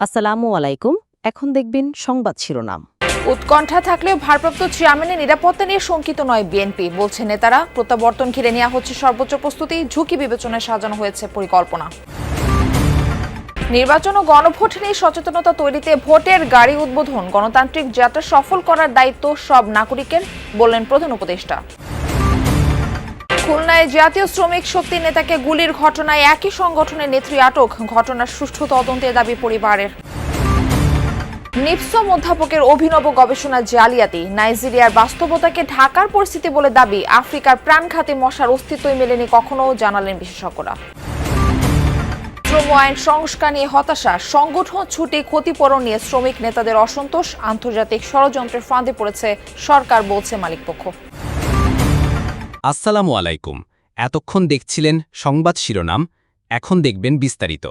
আসসালামু আলাইকুম। এখন দেখবেন সংবাদ শিরোনাম। উৎকণ্ঠা থাকলেও ভারপ্রাপ্ত চেয়ারম্যানের নিরাপত্তা নিয়ে শঙ্কিত নয় বিএনপি, বলছেন নেতারা। প্রত্যাবর্তন ঘিরে নেওয়া হচ্ছে সর্বোচ্চ প্রস্তুতি, ঝুঁকি বিবেচনায় সাজানো হয়েছে পরিকল্পনা। নির্বাচন ও গণভোট নিয়ে সচেতনতা তৈরিতে ভোটের গাড়ি উদ্বোধন, গণতান্ত্রিক যাত্রা সফল করার দায়িত্ব সব নাগরিকের, বললেন প্রধান উপদেষ্টা। খুলনায় জাতীয় শ্রমিক শক্তি নেতাকে গুলির ঘটনায় একই সংগঠনের নেত্রী আটক, ঘটনার সুষ্ঠু তদন্তের দাবি পরিবারের। নিপসম অধ্যাপকের অভিনব গবেষণা জালিয়াতি, নাইজেরিয়ার বাস্তবতাকে ঢাকার পরিস্থিতি বলে দাবি। আফ্রিকার প্রাণঘাতী মশার অস্তিত্বই মেলেনি কখনো, জানালেন বিশেষজ্ঞরা। শ্রম আইন সংস্কার নিয়ে হতাশা, সংগঠন ছুটি ক্ষতিপূরণ নিয়ে শ্রমিক নেতাদের অসন্তোষ, আন্তর্জাতিক ষড়যন্ত্রের ফাঁদে পড়েছে সরকার, বলছে মালিকপক্ষ। আসসালামু আলাইকুম। এতক্ষণ দেখছিলেন সংবাদ শিরোনাম, এখন দেখবেন বিস্তারিত।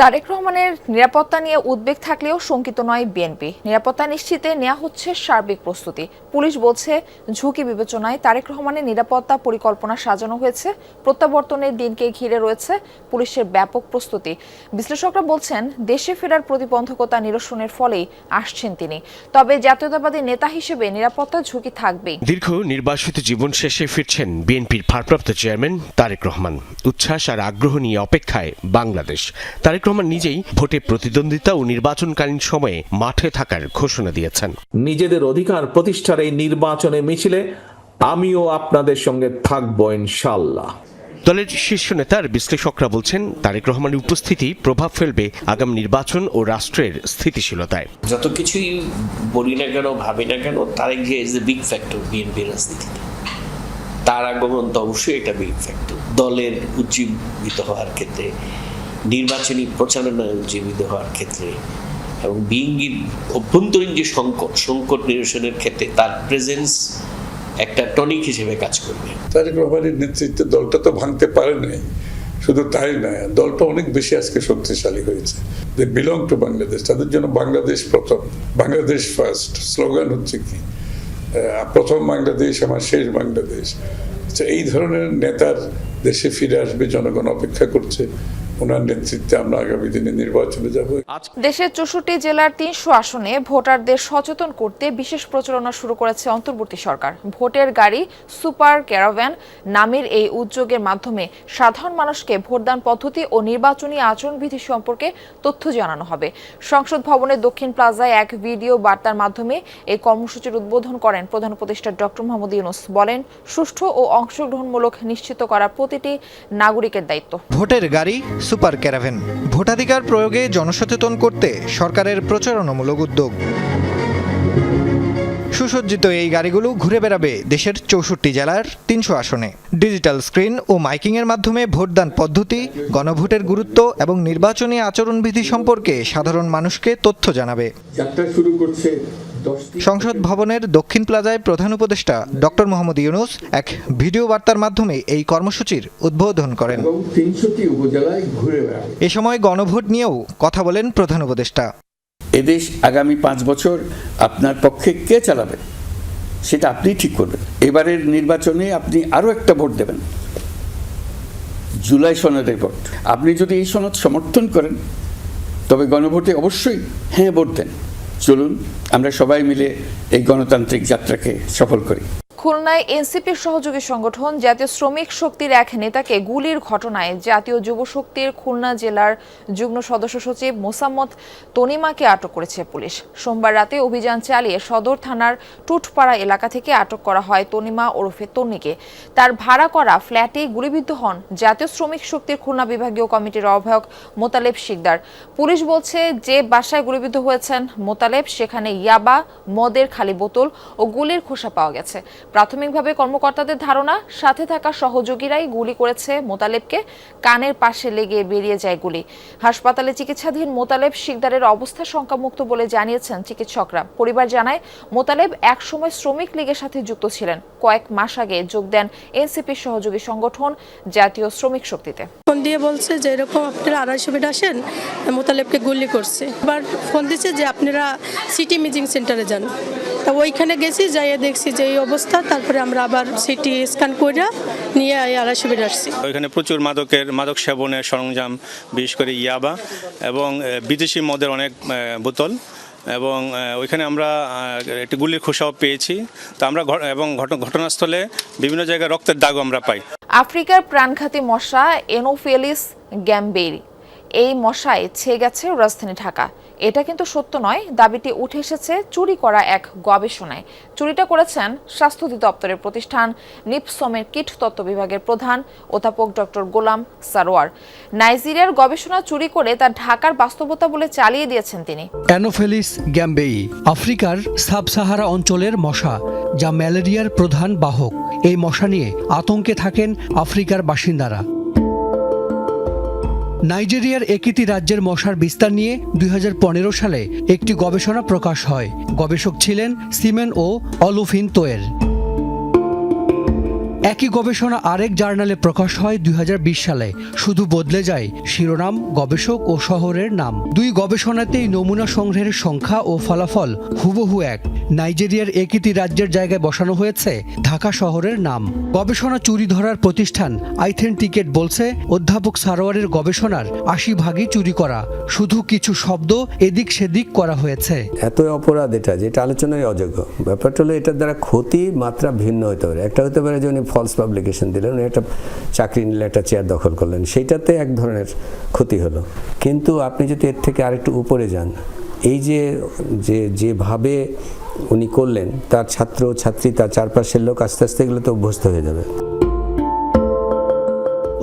তারেক রহমানের নিরাপত্তা নিয়ে উদ্বেগ থাকলেও শঙ্কিত নয় বিএনপি। নিরাপত্তা নিশ্চিতে নেওয়া হচ্ছে সার্বিক প্রস্তুতি। পুলিশ বলছে ঝুঁকি বিবেচনায় তারেক রহমানের নিরাপত্তা পরিকল্পনা সাজানো হয়েছে। প্রত্যাবর্তনের দিনকে ঘিরে রয়েছে পুলিশের ব্যাপক প্রস্তুতি। বিশ্লেষকরা বলছেন দেশে ফেরার প্রতিবন্ধকতা নিরসনের ফলেই আসছেন তিনি। তবে জাতীয়তাবাদী নেতা হিসেবে নিরাপত্তা ঝুঁকি থাকবেই। দীর্ঘ নির্বাসিত জীবন শেষে ফিরছেন বিএনপির ভারপ্রাপ্ত চেয়ারম্যান তারেক রহমান। উচ্ছ্বাস আর আগ্রহ নিয়ে অপেক্ষায় বাংলাদেশ। তারেক রহমান নিজেই ভোটে প্রতিদ্বন্দ্বিতা ও নির্বাচনকালীন সময়ে মাঠে থাকার ঘোষণা দিয়েছেন। নিজেদের অধিকার প্রতিষ্ঠার এই নির্বাচনে মিছিলে আমিও আপনাদের সঙ্গে থাকবো ইনশাআল্লাহ। দলের শীর্ষ নেতার বিশ্লেষকরা বলছেন তারেক রহমানের উপস্থিতি প্রভাব ফেলবে আগামী নির্বাচন ও রাষ্ট্রের স্থিতিশীলতায়। যত কিছুই বলি না কেন, ভাবি না কেন, Tareq Zia is a big factor বিএনপির রাজনীতিতে। তার আগমন তো অবশ্যই এটা বিগ ফ্যাক্টর, দলের উজ্জীবিত হওয়ার ক্ষেত্রে, নির্বাচনী প্রচারণায় উজ্জীবিত হওয়ার ক্ষেত্রে এবং বিএনপির অভ্যন্তরীণ যে সংকট নিরসনের ক্ষেত্রে তার প্রেজেন্স একটা টনিক হিসেবে কাজ করবে। তারেক রহমানের নেতৃত্বে দলটা তো ভাঙতে পারে নাই, শুধু তাই নয়, দলটা অনেক বেশি আজকে শক্তিশালী হয়েছে। দে বিলং টু বাংলাদেশ, তাদের জন্য বাংলাদেশ প্রথম, বাংলাদেশ ফার্স্ট স্লোগান হচ্ছে কি, প্রথম বাংলাদেশ আমার শেষ বাংলাদেশ। এই ধরনের নেতার দেশে ফিরে আসবে, জনগণ অপেক্ষা করছে। ওনার নেতৃত্বে আমরা আগামী দিনে নির্বাচনে যাব। দেশের 64 জেলার 300 আসনে ভোটারদের সচেতন করতে বিশেষ প্রচারণা শুরু করেছে অন্তর্বর্তী সরকার। ভোটের গাড়ি সুপার ক্যারাভ্যান নামের এই উদ্যোগের মাধ্যমে সাধারণ মানুষকে ভোটদান পদ্ধতি ও নির্বাচনী আচরণবিধি সম্পর্কে তথ্য জানানো হবে। সংসদ ভবনের দক্ষিণ প্লাজায় এক ভিডিও বার্তার মাধ্যমে এই কর্মসূচির উদ্বোধন করেন প্রধান উপদেষ্টা ডক্টর মোহাম্মদ ইউনূস। বলেন, সুষ্ঠু ও অংশগ্রহণমূলক নিশ্চিত করা প্রতিটি নাগরিকের দায়িত্ব। ভোটের গাড়ি সুপার ক্যারাভ্যান, ভোটাধিকার প্রয়োগে জনসচেতন করতে সরকারের প্রচারণামূলক উদ্যোগ। সুসজ্জিত এই গাড়িগুলো ঘুরে বেড়াবে দেশের 64 জেলার 300 আসনে। ডিজিটাল স্ক্রিন ও মাইকিংয়ের মাধ্যমে ভোটদান পদ্ধতি, গণভোটের গুরুত্ব এবং নির্বাচনী আচরণবিধি সম্পর্কে সাধারণ মানুষকে তথ্য জানাবে। যাত্রা শুরু করছে সংসদ ভবনের দক্ষিণ প্লাজায় প্রধান উপদেষ্টা ডক্টর মোহাম্মদ ইউনূস এক ভিডিও বার্তার মাধ্যমে এই কর্মসূচির উদ্বোধন করেন। 300টি উপজেলায় ঘুরে বেড়াবে। এ সময় গণভোট নিয়েও কথা বলেন প্রধান উপদেষ্টা। এদেশ আগামী 5 বছর আপনার পক্ষে কে চালাবে সেটা আপনি ঠিক করবেন। এবারের নির্বাচনে আপনি আরও একটা ভোট দেবেন, জুলাই সনদের ভোট। আপনি যদি এই সনদ সমর্থন করেন তবে গণভোটে অবশ্যই হ্যাঁ ভোট দেন। চলুন আমরা সবাই মিলে এই গণতান্ত্রিক যাত্রাকে সফল করি। খুলনায় এনসিপির সহযোগী সংগঠন জাতীয় শ্রমিক শক্তির এক নেতাকে গুলির ঘটনায় জাতীয় যুব শক্তির খুলনা জেলার যুগ্ম সদস্য সচিব মোসাম্মদ তনিমাকে আটক করেছে পুলিশ। সোমবার রাতে অভিযান চালিয়ে সদর থানার টুটপাড়া এলাকা থেকে আটক করা হয় তনিমা ওরফে তন্নিকে। তার ভাড়া করা ফ্ল্যাটে গুলিবিদ্ধ হন জাতীয় শ্রমিক শক্তির খুলনা বিভাগীয় কমিটির আহ্বায়ক মোতালেব শিকদার। পুলিশ বলছে, যে বাসায় গুলিবিদ্ধ হয়েছেন মোতালেব সেখানে ইয়াবা, মদের খালি বোতল ও গুলির খোসা পাওয়া গেছে। প্রাথমিকভাবে কর্মকর্তাদের ধারণা সাথে থাকা সহযোগীরাই গুলি করেছে মোতালেবকে। কানের পাশে লেগে বেরিয়ে যায় গুলি। হাসপাতালে চিকিৎসাধীন মোতালেব শিকদারের অবস্থা শঙ্কামুক্ত বলে জানিয়েছেন চিকিৎসকরা। পরিবার জানায়, মোতালেব একসময় শ্রমিক লীগের সাথে যুক্ত ছিলেন। কয়েক মাস আগে যোগ দেন এনসিপির সহযোগী সংগঠন জাতীয় শ্রমিক শক্তিতে। ফোন দিয়ে বলছে যে এরকম আপনারা 250 ফিট আসেন, মোতালেবকে গুলি করছে। এবার ফোন দিচ্ছে যে আপনারা সিটি মিটিং সেন্টারে যান। তা ওইখানে গেছি, যাইয়ে দেখছি যে এই অবস্থা। তারপরে আমরা আবার সিটি স্ক্যান করে নিয়ে আড়াই শিবির আসছি। ওইখানে প্রচুর মাদক সেবনের সরঞ্জাম, বিশেষ করে ইয়াবা এবং বিদেশি মদের অনেক বোতল, এবং ওইখানে আমরা একটি গুলির খোসাও পেয়েছি। তো আমরা এবং ঘটনাস্থলে বিভিন্ন জায়গায় রক্তের দাগও আমরা পাই। আফ্রিকার প্রাণঘাতী মশা এনোফিলিস গ্যাম্বেরি, এই মশায় ছেয়ে গেছে রাজধানী ঢাকা। এটা কিন্তু সত্য নয়, দাবিটি উঠে এসেছে চুরি করা এক গবেষণায়। চুরিটা করেছেন স্বাস্থ্য অধিদপ্তরের প্রতিষ্ঠান নিপসমের কীটতত্ত্ব বিভাগের প্রধান অধ্যাপক ডক্টর গোলাম সারোয়ার। নাইজেরিয়ার গবেষণা চুরি করে তা ঢাকার বাস্তবতা বলে চালিয়ে দিয়েছেন তিনি। অ্যানোফেলিস গ্যাম্বেই আফ্রিকার সাব সাহারা অঞ্চলের মশা, যা ম্যালেরিয়ার প্রধান বাহক। এই মশা নিয়ে আতঙ্কে থাকেন আফ্রিকার বাসিন্দারা। নাইজেরিয়ার একটি রাজ্যের মশার বিস্তার নিয়ে 2015 সালে একটি গবেষণা প্রকাশ হয়। গবেষক ছিলেন সিমেন ও অলুফিন তোয়ের। একই গবেষণা আরেক জার্নালে প্রকাশ হয় 2020 সালে। শুধু বদলে যায় শিরোনাম, গবেষক ও শহরের নাম। দুই গবেষণাতেই নমুনা সংগ্রহের সংখ্যা ও ফলাফল হুবহু এক। নাইজেরিয়ার একটি রাজ্যের জায়গায় বসানো হয়েছে ঢাকা শহরের নাম। গবেষণা চুরি ধরার প্রতিষ্ঠান আইথেন্টিকেট বলছে, অধ্যাপক সারোয়ারের গবেষণার 80% চুরি করা, শুধু কিছু শব্দ এদিক সেদিক করা হয়েছে। এত অপরাধ এটা, যেটা আলোচনায় অযোগ্য। ব্যাপারটা হলো এটার দ্বারা ক্ষতি মাত্রা ভিন্ন হতে পারে। একটা হতে পারে যে উনি ফলস পাবলিকেশন দিলেন, উনি একটা চাকরি নিলে, একটা চেয়ার দখল করলেন, সেইটাতে এক ধরনের ক্ষতি হলো। কিন্তু আপনি যদি এর থেকে আরেকটু উপরে যান, এই যেভাবে উনি করলেন, তার ছাত্র ছাত্রী, তার চারপাশের লোক আস্তে আস্তে এগুলো তো অভ্যস্ত হয়ে যাবে।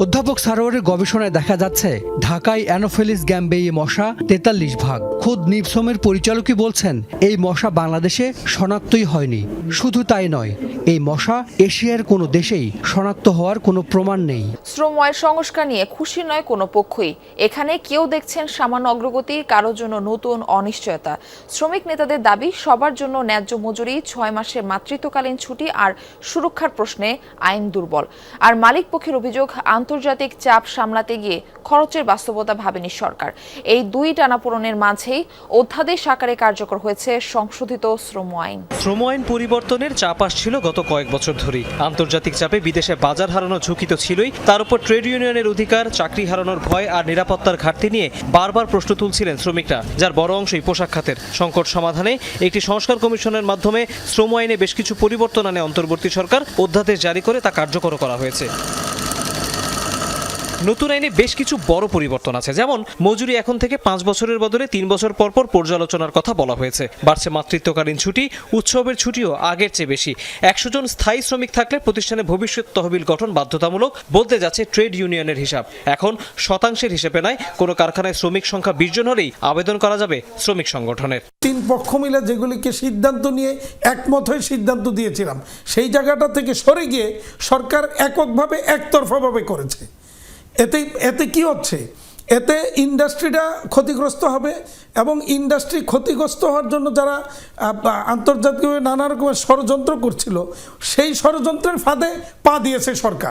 অধ্যাপক সারোয়ারের গবেষণায় দেখা যাচ্ছে ঢাকায় অ্যানোফেলিস গ্যাম্বেই মশা 43 ভাগ। খোদ নিপসমের পরিচালকই বলছেন এই মশা বাংলাদেশে শনাক্তই হয়নি। শুধু তাই নয়, এই মশা এশিয়ার কোনো দেশেই শনাক্ত হওয়ার কোনো প্রমাণ নেই। শ্রম আইন সংস্কার নিয়ে খুশি নয় কোনো পক্ষই। এখানে কেউ দেখছেন সামান্য অগ্রগতি, কারোর জন্য নতুন অনিশ্চয়তা। শ্রমিক নেতাদের দাবি সবার জন্য ন্যায্য মজুরি, 6 মাসের মাতৃত্বকালীন ছুটি আর সুরক্ষার প্রশ্নে আইন দুর্বল। আর মালিক পক্ষের অভিযোগ, আন্তর্জাতিক চাপ সামলাতে গিয়ে খরচের বাস্তবতা ভাবেনি সরকার। এই দুই টানাপোড়েনের মাঝেই অধ্যাদেশ আকারে কার্যকর হয়েছে সংশোধিত শ্রম আইন। শ্রম আইন পরিবর্তনের চাপ আসছিল গত কয়েক বছর ধরেই। আন্তর্জাতিক চাপে বিদেশে বাজার হারানোর ঝুঁকি তো ছিলই, তার উপর ট্রেড ইউনিয়নের অধিকার, চাকরি হারানোর ভয় আর নিরাপত্তার ঘাটতি নিয়ে বারবার প্রশ্ন তুলছিলেন শ্রমিকরা, যার বড় অংশই পোশাক খাতের। সংকট সমাধানে একটি সংস্কার কমিশনের মাধ্যমে শ্রম আইনে বেশ কিছু পরিবর্তন আনে অন্তর্বর্তী সরকার। অধ্যাদেশ জারি করে তা কার্যকর করা হয়েছে। নতুন আইনে বেশ কিছু বড় পরিবর্তন আছে, যেমন মজুরি এখন থেকে 5 বছরের বদলে 3 বছর পর পর পর্যালোচনার কথা বলা হয়েছে। বাড়ছে মাতৃত্বকালীন ছুটি, উৎসবের ছুটিও আগের চেয়ে বেশি। 100 জন স্থায়ী শ্রমিক থাকলে প্রতিষ্ঠানে ভবিষ্যৎ তহবিল গঠন বাধ্যতামূলক। বদলে যাচ্ছে ট্রেড ইউনিয়নের হিসাব, এখন শতাংশের হিসেবে নয়। কোনো কারখানায় শ্রমিক সংখ্যা 20 জন হলেই আবেদন করা যাবে শ্রমিক সংগঠনের। 3 পক্ষ মিলে যেগুলিকে সিদ্ধান্ত নিয়ে একমত হয়ে সিদ্ধান্ত দিয়েছিলাম, সেই জায়গাটা থেকে সরে গিয়ে সরকার এককভাবে একতরফাভাবে করেছে। এতে কি হচ্ছে? এতে ইন্ডাস্ট্রিটা ক্ষতিগ্রস্ত হবে, এবং ইন্ডাস্ট্রি ক্ষতিগ্রস্ত হওয়ার জন্য যারা আন্তর্জাতিকভাবে নানা রকমের ষড়যন্ত্র করছিল, সেই ষড়যন্ত্রের ফাঁদে পা দিয়েছে সরকার।